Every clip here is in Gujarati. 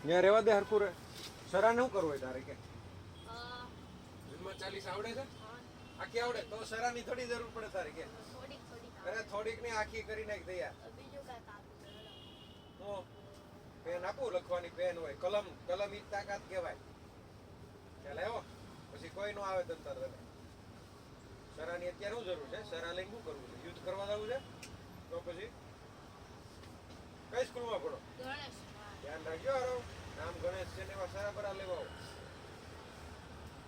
ત્યાં રહેવા દે હરખું રે. સરાને શું કરવું હોય તારે કે જન્મ 40 આવડે છે? આખી આવડે તો સરાની થોડી જરૂર પડે તારે કે? અરે થોડીક ને આખી કરી નાખ તૈયાર. હું પેન આપું લખવાની પેન હોય કલમ કલમ ઈ તાકાત કહેવાય. ચાલ આવ્યો પછી કોઈ નો આવે તંતર તને. સરાની અત્યારે શું જરૂર છે? સરા લઈને શું કરવું છે? યુદ્ધ કરવા જવું છે? તો પછી કઈ સ્કૂલમાં ભણો? ધ્યાન રાખજો હારો. નામ ગણેશ છે ને એવા સરા બરા લેવા આવો.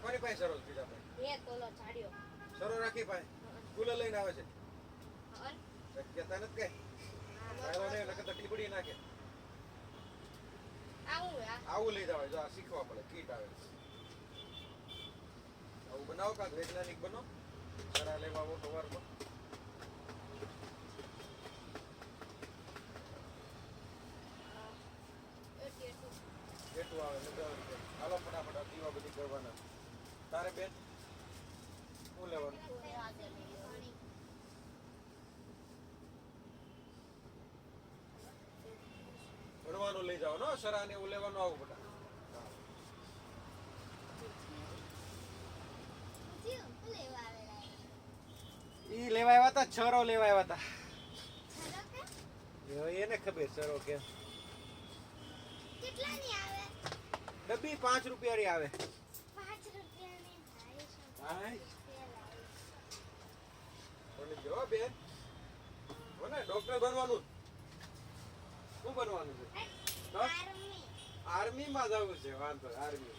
કોની પાસે સરો બીજા પાસે? સરો રાખી પાસે સ્કૂલે લઈને આવે છે. શક્યતા નથી કઈ. સારો ને નકર તો ટીપડી નાખે. આવું લઈ જવાય. જો આ શીખવા પડે. કીટ આવે આવું બનાવો કાંક વૈજ્ઞાનિક બનો. સરા લેવા આવો સવારમાં. કેટલું આવે મજા આવે. હાલો ફટાફટ દીવા બધી કરવાના. તારે બેન શું લેવાનું? ભણવાનું લઈ જાવ ને સરા ને એવું લેવાનું આવું બધા. ઈ લેવા આવ્યા હતા છરો લેવા આવ્યા હતા. એને ખબર સરો કે કેટલાની આવે? ડબ્બી 5 રૂપિયાની આવે. 5 રૂપિયાની હાય કોને જો બેન કોને ડોક્ટર બનવાનું? શું બનવાનું છે? આર્મી માં જવું છે. વાંધો આર્મી.